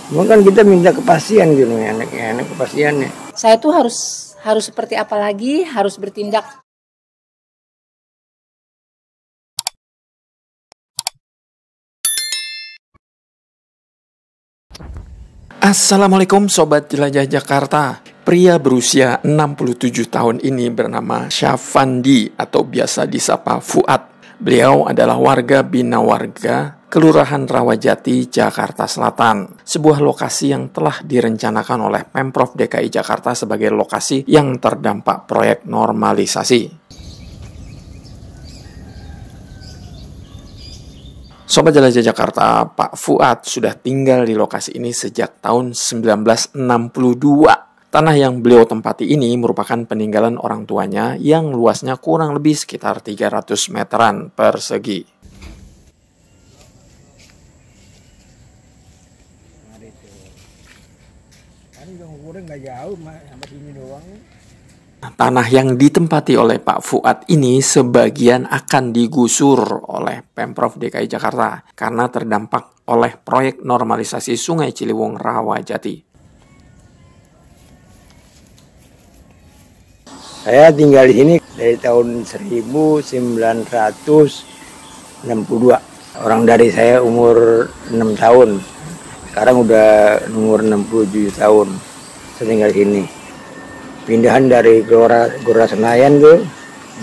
Cuma kan kita minta kepastian gitu, enak kepastiannya. Saya tuh harus seperti apa lagi, harus bertindak. Assalamualaikum Sobat Jelajah Jakarta. Pria berusia 67 tahun ini bernama Syafandi atau biasa disapa Fuad. Beliau adalah warga Bina Warga, Kelurahan Rawajati, Jakarta Selatan. Sebuah lokasi yang telah direncanakan oleh Pemprov DKI Jakarta sebagai lokasi yang terdampak proyek normalisasi. Sobat Jelajah Jakarta, Pak Fuad sudah tinggal di lokasi ini sejak tahun 1962. Tanah yang beliau tempati ini merupakan peninggalan orang tuanya yang luasnya kurang lebih sekitar 300 meteran persegi. Tanah yang ditempati oleh Pak Fuad ini sebagian akan digusur oleh Pemprov DKI Jakarta karena terdampak oleh proyek normalisasi Sungai Ciliwung Rawajati. Saya tinggal di sini dari tahun 1962. Orang dari saya umur 6 tahun. Sekarang udah umur 67 tahun. Saya tinggal di sini. Pindahan dari Gelora Senayan tuh,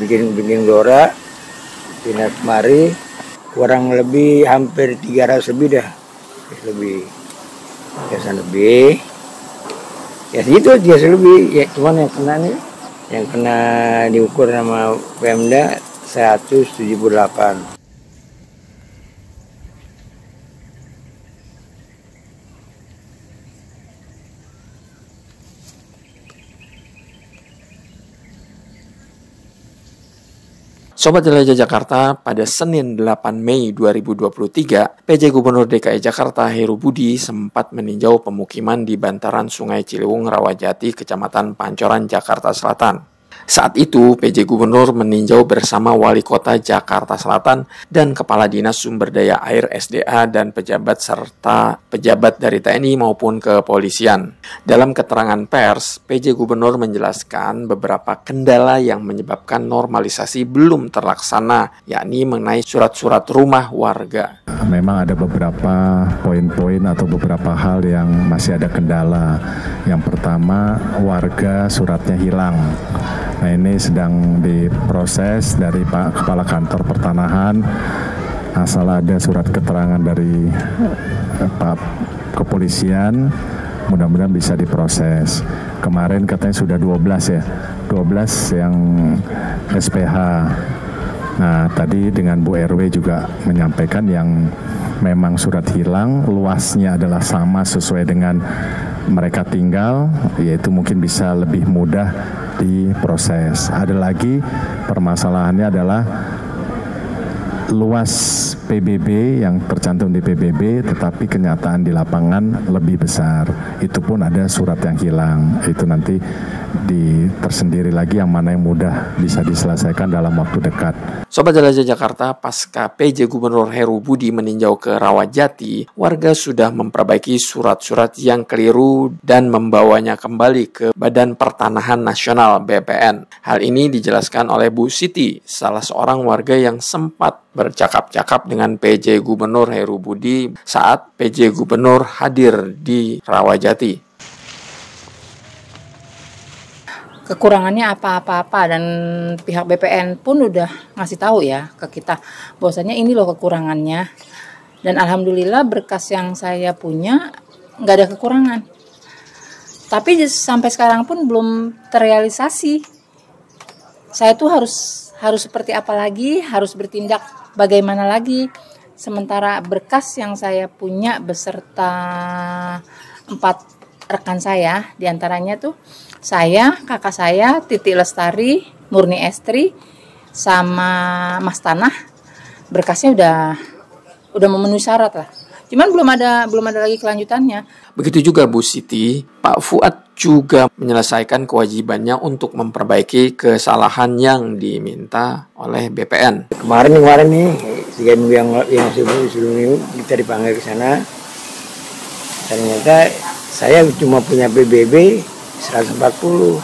bikin Gelora, pindah kemari, kurang lebih hampir 300 lebih dah, lebih, ya segitu 300 lebih, ya cuman yang kena diukur sama Pemda 178. Sobat Jelajah Jakarta, pada Senin 8 Mei 2023, PJ Gubernur DKI Jakarta Heru Budi sempat meninjau pemukiman di bantaran Sungai Ciliwung Rawajati, Kecamatan Pancoran, Jakarta Selatan. Saat itu, PJ Gubernur meninjau bersama Wali Kota Jakarta Selatan dan Kepala Dinas Sumber Daya Air SDA dan pejabat serta pejabat dari TNI maupun kepolisian. Dalam keterangan pers, PJ Gubernur menjelaskan beberapa kendala yang menyebabkan normalisasi belum terlaksana, yakni mengenai surat-surat rumah warga. Memang ada beberapa poin-poin atau beberapa hal yang masih ada kendala. Yang pertama, warga suratnya hilang. Nah, ini sedang diproses dari Pak Kepala Kantor Pertanahan. Asal ada surat keterangan dari Pak Kepolisian, mudah-mudahan bisa diproses. Kemarin katanya sudah 12 ya, 12 yang SPH. Nah, tadi dengan Bu RW juga menyampaikan yang memang surat hilang, luasnya adalah sama sesuai dengan mereka tinggal, yaitu mungkin bisa lebih mudah diproses. Ada lagi permasalahannya adalah luas PBB yang tercantum di PBB, tetapi kenyataan di lapangan lebih besar. Itu pun ada surat yang hilang. Itu nanti tersendiri lagi yang mana yang mudah bisa diselesaikan dalam waktu dekat. Sobat Jelajah Jakarta, pasca PJ Gubernur Heru Budi meninjau ke Rawajati, warga sudah memperbaiki surat-surat yang keliru dan membawanya kembali ke Badan Pertanahan Nasional BPN. Hal ini dijelaskan oleh Bu Siti, salah seorang warga yang sempat bercakap-cakap dengan PJ Gubernur Heru Budi saat PJ Gubernur hadir di Rawajati. Kekurangannya apa-apa dan pihak BPN pun udah ngasih tahu ya ke kita bahwasanya ini loh kekurangannya, dan alhamdulillah berkas yang saya punya nggak ada kekurangan, tapi sampai sekarang pun belum terrealisasi. Saya tuh harus seperti apa lagi, harus bertindak bagaimana lagi, sementara berkas yang saya punya beserta 4 rekan saya, diantaranya tuh saya, kakak saya, Titi Lestari, Murni Estri, sama Mas Tanah, berkasnya udah memenuhi syarat lah. Cuman belum ada lagi kelanjutannya. Begitu juga Bu Siti, Pak Fuad juga menyelesaikan kewajibannya untuk memperbaiki kesalahan yang diminta oleh BPN. Kemarin nih, 3 minggu yang sebelum kita dipanggil ke sana, Ternyata saya cuma punya PBB 140.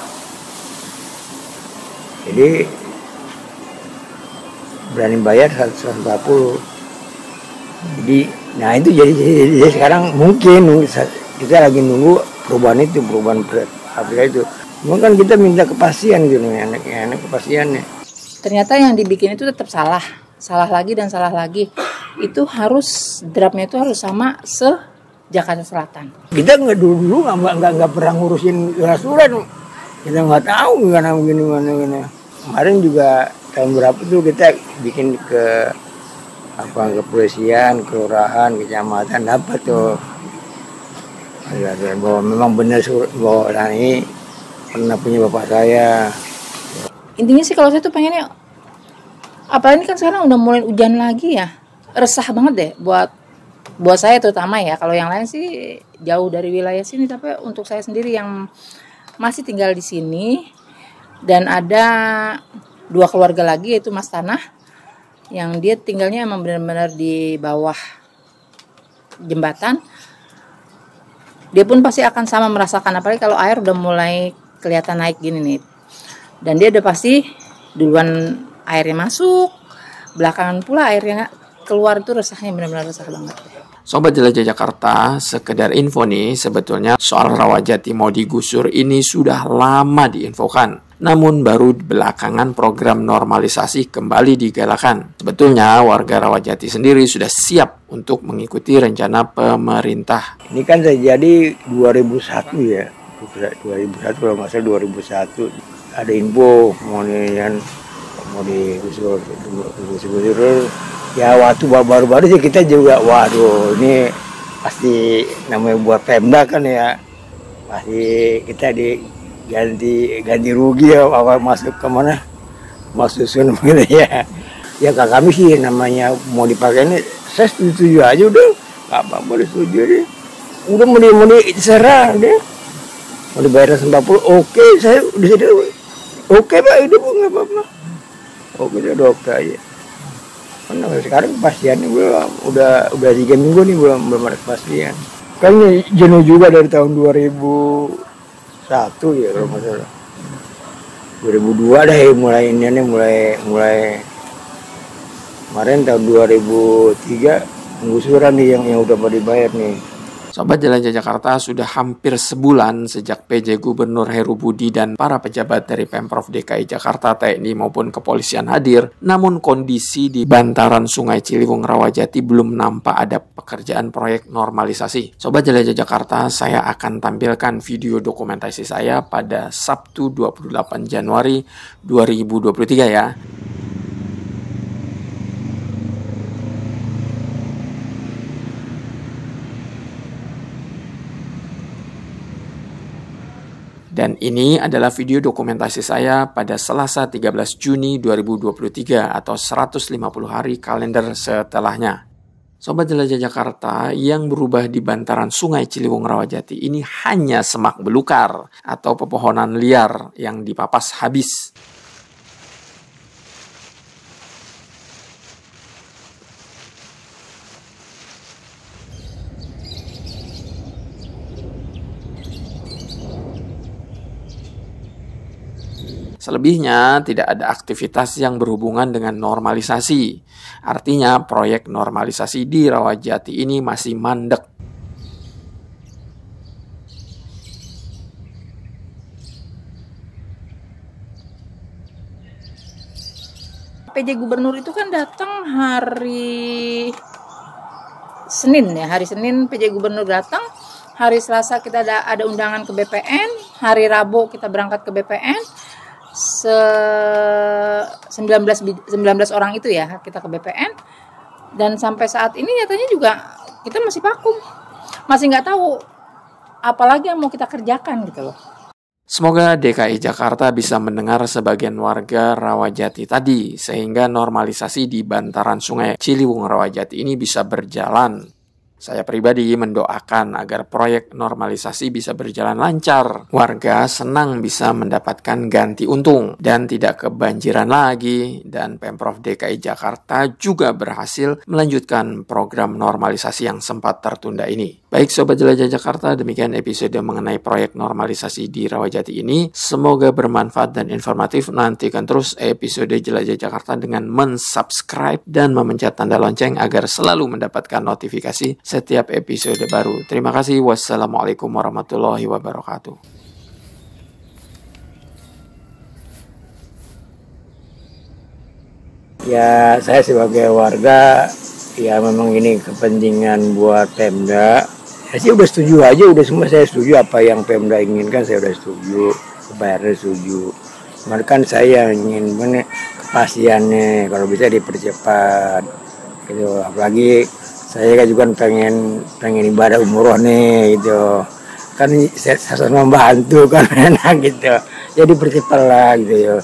Jadi berani bayar 140. Jadi nah itu jadi sekarang mungkin kita lagi nunggu perubahan aplikasi itu. Mungkin kita minta kepastian gitu enak kepastiannya. Ternyata yang dibikin itu tetap salah lagi dan salah lagi. Itu harus draftnya itu harus sama Jakarta Selatan. Kita dulu nggak pernah ngurusin surat. Kita nggak tahu gimana. Kemarin juga tahun berapa tuh kita bikin ke kepolisian, kelurahan, kecamatan dapat tuh. Bahwa memang benar bahwa ini pernah punya bapak saya. Intinya sih kalau saya tuh pengennya, apalagi kan sekarang udah mulai hujan lagi ya, resah banget deh buat saya terutama ya. Kalau yang lain sih jauh dari wilayah sini, tapi untuk saya sendiri yang masih tinggal di sini dan ada 2 keluarga lagi yaitu Mas Tanah yang dia tinggalnya emang benar-benar di bawah jembatan. Dia pun pasti akan sama merasakan, apalagi kalau air udah mulai kelihatan naik gini nih. Dan dia udah pasti duluan airnya masuk, belakangan pula airnya keluar, itu resahnya benar-benar resah banget. Sobat Jelajah Jakarta, sekedar info nih, sebetulnya soal Rawajati mau digusur ini sudah lama diinfokan. Namun baru belakangan program normalisasi kembali digalakan. Sebetulnya warga Rawajati sendiri sudah siap untuk mengikuti rencana pemerintah. Ini kan terjadi 2001 ya. 2001 kalau nggak salah 2001. Ada info mau digusur. Ya waktu baru-baru sih kita juga waduh ini pasti namanya buat Pemda kan ya. Pasti kita ganti rugi ya, masuk ke mana, masuk sun gitu ya. Ya kami sih namanya mau dipakai ini, saya setuju aja udah, nggak apa-apa setuju deh. Udah mau diserah deh, mau dibayar 90, oke saya udah sudah, oke Pak itu nggak apa-apa, oke udah aja. Karena sekarang kepastiannya udah 3 minggu nih belum ada kepastian. Kan jenuh juga dari tahun 2001 ya kalau nggak salah. 2002 deh mulai kemarin tahun 2003 penggusuran nih yang udah pada dibayar nih. Sobat Jelajah Jakarta, sudah hampir sebulan sejak PJ Gubernur Heru Budi dan para pejabat dari Pemprov DKI Jakarta, TNI maupun kepolisian hadir, namun kondisi di bantaran Sungai Ciliwung Rawajati belum nampak ada pekerjaan proyek normalisasi. Sobat Jelajah Jakarta, saya akan tampilkan video dokumentasi saya pada Sabtu 28 Januari 2023 ya. Dan ini adalah video dokumentasi saya pada Selasa 13 Juni 2023 atau 150 hari kalender setelahnya. Sobat Jelajah Jakarta, yang berubah di bantaran Sungai Ciliwung Rawajati ini hanya semak belukar atau pepohonan liar yang dipapas habis. Selebihnya tidak ada aktivitas yang berhubungan dengan normalisasi. Artinya proyek normalisasi di Rawajati ini masih mandek. PJ Gubernur itu kan datang hari Senin ya, hari Senin PJ Gubernur datang, hari Selasa kita ada undangan ke BPN, hari Rabu kita berangkat ke BPN. 19 orang itu ya kita ke BPN, dan sampai saat ini nyatanya juga kita masih vakum, masih nggak tahu apalagi yang mau kita kerjakan gitu loh. Semoga DKI Jakarta bisa mendengar sebagian warga Rawajati tadi sehingga normalisasi di bantaran Sungai Ciliwung Rawajati ini bisa berjalan. Saya pribadi mendoakan agar proyek normalisasi bisa berjalan lancar. Warga senang bisa mendapatkan ganti untung dan tidak kebanjiran lagi. Dan Pemprov DKI Jakarta juga berhasil melanjutkan program normalisasi yang sempat tertunda ini. Baik Sobat Jelajah Jakarta, demikian episode mengenai proyek normalisasi di Rawajati ini. Semoga bermanfaat dan informatif. Nantikan terus episode Jelajah Jakarta dengan mensubscribe dan memencet tanda lonceng agar selalu mendapatkan notifikasi setiap episode baru. Terima kasih. Wassalamualaikum warahmatullahi wabarakatuh. Ya, saya sebagai warga, ya memang ini kepentingan buat Pemda. Ya sih udah setuju aja, udah semua saya setuju apa yang Pemda inginkan, saya udah setuju. Bayarnya setuju. Cuman kan saya ingin kepastiannya, kalau bisa dipercepat. Gitu. Apalagi saya kan juga pengen ibadah umroh nih gitu. Kan saya harus membantu kan enak gitu. Jadi percepat lah gitu ya.